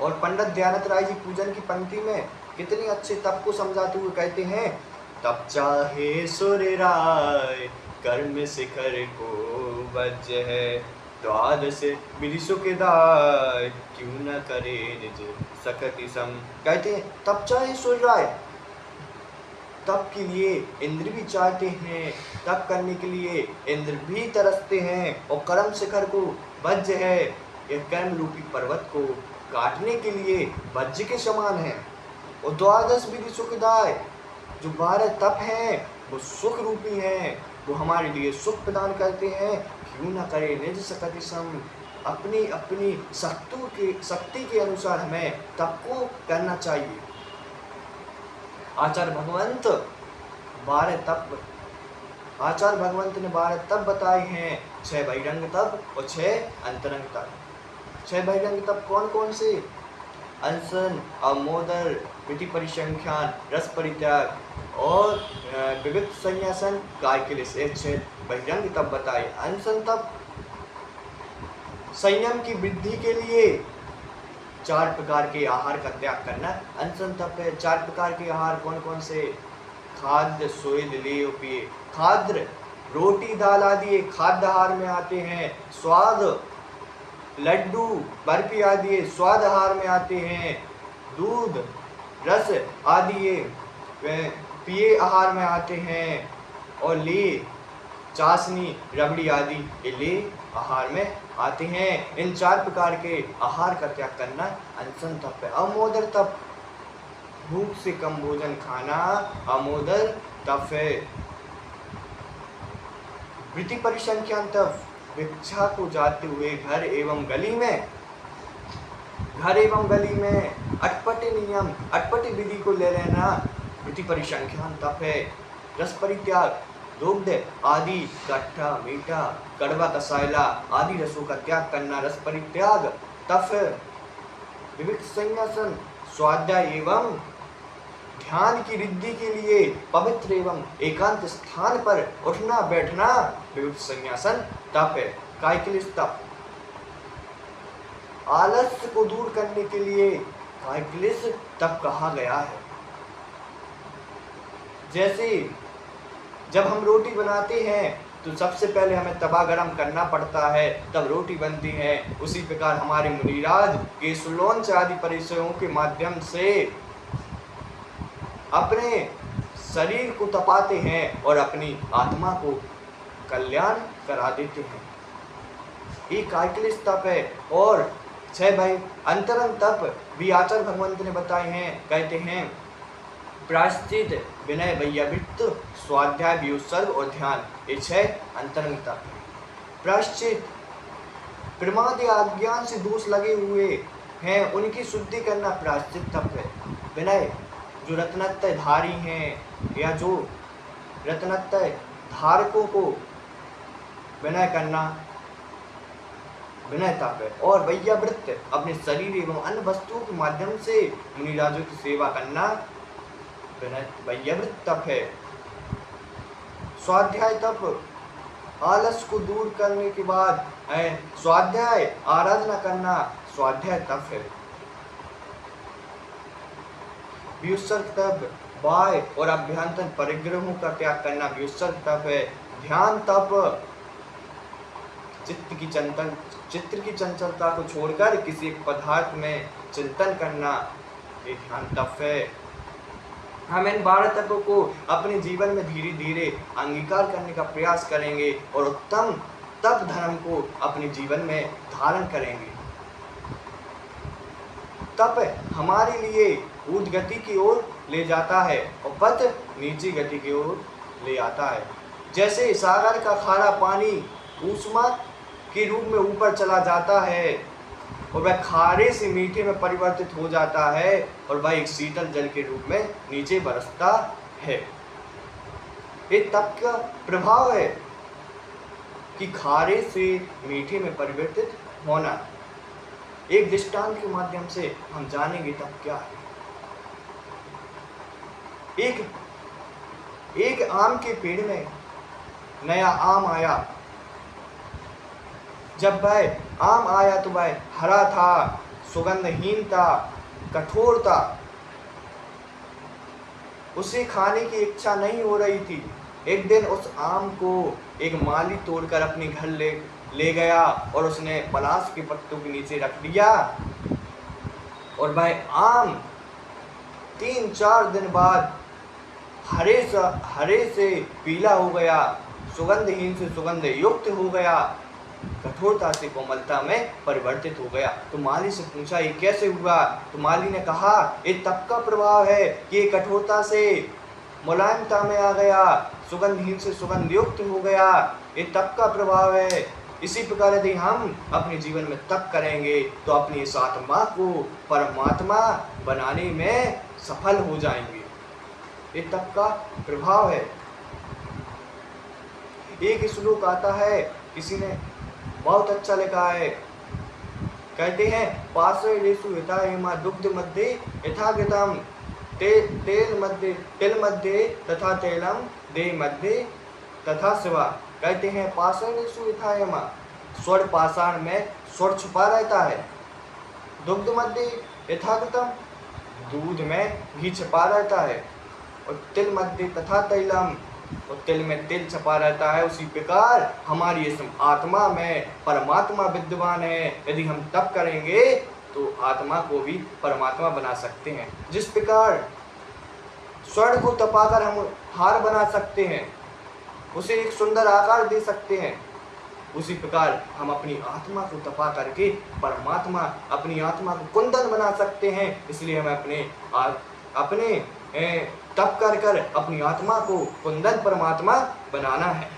और पंडित दयानंद राय जी पूजन की पंक्ति में कितनी अच्छे तप को समझाते हुए कहते हैं, तप चाहे सूर्य राय कर्म शिखर को वज्र है, द्वादश विधि सुखदाय क्यों न करे निज सकति सम। कहते हैं तप चाहे सूर्य राय, तप के लिए इंद्र भी चाहते हैं, तप करने के लिए इंद्र भी तरसते हैं, और कर्म शिखर को वज्र है, यह कर्म रूपी पर्वत को काटने के लिए वज्र के समान है। और द्वादश विधि सुखदाय, जो 12 तप हैं वो सुख रूपी हैं, वो हमारे लिए सुख प्रदान करते हैं। क्यों न करे निज सकति सम, अपनी अपनी शक्ति के अनुसार हमें तप को करना चाहिए। आचार्य भगवंत 12 तप, आचार्य भगवंत ने 12 तप बताए हैं, 6 बहिरंग तप और 6 अंतरंग तप। 6 बहिरंग तप कौन कौन से? अनशन, अमोदर, विधि परिसंख्यान, रस परित्याग और विविक्त संन्यासन, कायक्लेश, ये 6 बहिरंग तप बताए। अनशन तप संयम की वृद्धि के लिए 4 प्रकार के आहार का त्याग करना अनशन तप है। 4 प्रकार के आहार कौन कौन से? खाद्य, स्वेद, लेय, पेय। खाद्य रोटी दाल आदि खाद्य आहार में आते हैं। स्वाद लड्डू बर्फी आदि स्वाद आहार में आते हैं। दूध रस आदि पेय आहार में आते हैं। और लेय चाशनी रबड़ी आदि ये लेय आहार में आते हैं। इन 4 प्रकार के आहार का त्याग करना अनशन तप है। अमोदर तप, भूख से कम भोजन खाना अमोदर तप है। वृत्ति परिसंख्यान तप, भिक्षा को जाते हुए घर एवं गली में अटपटे नियम, अटपटे विधि को ले लेना वृत्ति परिसंख्यान तप है। रस परित्याग, दुग्ध आदि खट्टा मीठा कड़वा कसायला आदि रसों का त्याग करना रस परित्याग तप है। विविक्त संन्यासन, स्वाध्याय एवं ध्यान की रिद्धि के लिए पवित्र एवं एकांत स्थान पर उठना बैठना विविक्त संन्यासन तप है। कायक्लेश तप, आलस्य को दूर करने के लिए कायक्लेश तप कहा गया है। जैसे जब हम रोटी बनाते हैं तो सबसे पहले हमें तवा गरम करना पड़ता है, तब रोटी बनती है। उसी प्रकार हमारे मुनिराज केशलोंच आदि परिचयों के माध्यम से अपने शरीर को तपाते हैं और अपनी आत्मा को कल्याण करा देते हैं। ये कायक्लेश तप है। और 6 भाई अंतरंग तप भी आचार्य भगवंत ने बताए हैं। कहते हैं प्रायश्चित, विनय, वैयावृत्त, स्वाध्याय, व्युत्सर्ग और ध्यान, ये 6 अंतरंग तप है। प्रायश्चित, प्रमाद या अज्ञान से दोष लगे हुए हैं उनकी शुद्धि करना प्रायश्चित तप है। विनय, जो रत्नत्रय धारी हैं या जो रत्नत्रय धारकों को विनय करना विनय तप है। और वैयावृत्त, अपने शरीर एवं अन्य वस्तुओं के माध्यम से मुनिराजों की सेवा करना वैयावृत्त तप है। स्वाध्याय तप, आलस को दूर करने के बाद स्वाध्याय आराधना करना स्वाध्याय तप है। व्युत्सर्ग तप, बाह्य और अभ्यंतर परिग्रहों का त्याग करना व्युत्सर्ग तप है। ध्यान तप, चित्त की चंचलता को छोड़कर किसी पदार्थ में चिंतन करना ये ध्यान तप है। हम इन 12 तपों को अपने जीवन में धीरे धीरे अंगीकार करने का प्रयास करेंगे और उत्तम तप धर्म को अपने जीवन में धारण करेंगे। तप हमारे लिए ऊर्ध्व गति की ओर ले जाता है और पथ नीची गति की ओर ले आता है। जैसे सागर का खारा पानी ऊष्मा के रूप में ऊपर चला जाता है और वह खारे से मीठे में परिवर्तित हो जाता है और वह एक शीतल जल के रूप में नीचे बरसता है। ये तप का प्रभाव है कि खारे से मीठे में परिवर्तित होना। एक दृष्टांत के माध्यम से हम जानेंगे तप क्या है। एक आम के पेड़ में नया आम आया। जब वह आम आया तो वह हरा था, सुगंधहीनता, कठोरता, उसे खाने की इच्छा नहीं हो रही थी। एक दिन उस आम को एक माली तोड़कर अपने घर ले गया और उसने पलाश के पत्तों के नीचे रख दिया, और वह आम 3-4 दिन बाद हरे से पीला हो गया, सुगंधहीन से सुगंध युक्त हो गया, कठोरता से कोमलता में परिवर्तित हो गया। तो माली से पूछा ये कैसे हुआ? तो माली ने कहा ये तप का प्रभाव है कि ये कठोरता से मुलायमता में आ गया, सुगंधहीन से सुगंध युक्त हो गया, ये तप का प्रभाव है। इसी प्रकार यदि हम अपने जीवन में तप करेंगे तो अपनी इस आत्मा को परमात्मा बनाने में सफल हो जाएंगे। ये तप का प्रभाव है। एक श्लोक आता है, किसी ने बहुत अच्छा लिखा है, कहते हैं पार्श्वेषु यथा हेमा दुग्ध मध्ये यथा घृतम तिल मध्ये तथा तैलम दे मध्ये तथा शिवा। कहते हैं पार्श्वेषु यथा हेमा, स्वर्ण पाषाण में स्वर्ण छुपा रहता है, दुग्ध मध्ये यथा घृतम, दूध में घी छुपा रहता है, और तिल मध्ये तथा तैलम, और तिल में तिल छपा रहता है। उसी प्रकार हमारी इस आत्मा में परमात्मा विद्यमान है। यदि हम तप करेंगे तो आत्मा को भी परमात्मा बना सकते हैं। जिस प्रकार स्वर्ण को तपाकर हम हार बना सकते हैं, उसे एक सुंदर आकार दे सकते हैं, उसी प्रकार हम अपनी आत्मा को तपा करके परमात्मा, अपनी आत्मा को कुंदन बना सकते हैं। इसलिए हमें अपने तप कर अपनी आत्मा को कुंदन परमात्मा बनाना है।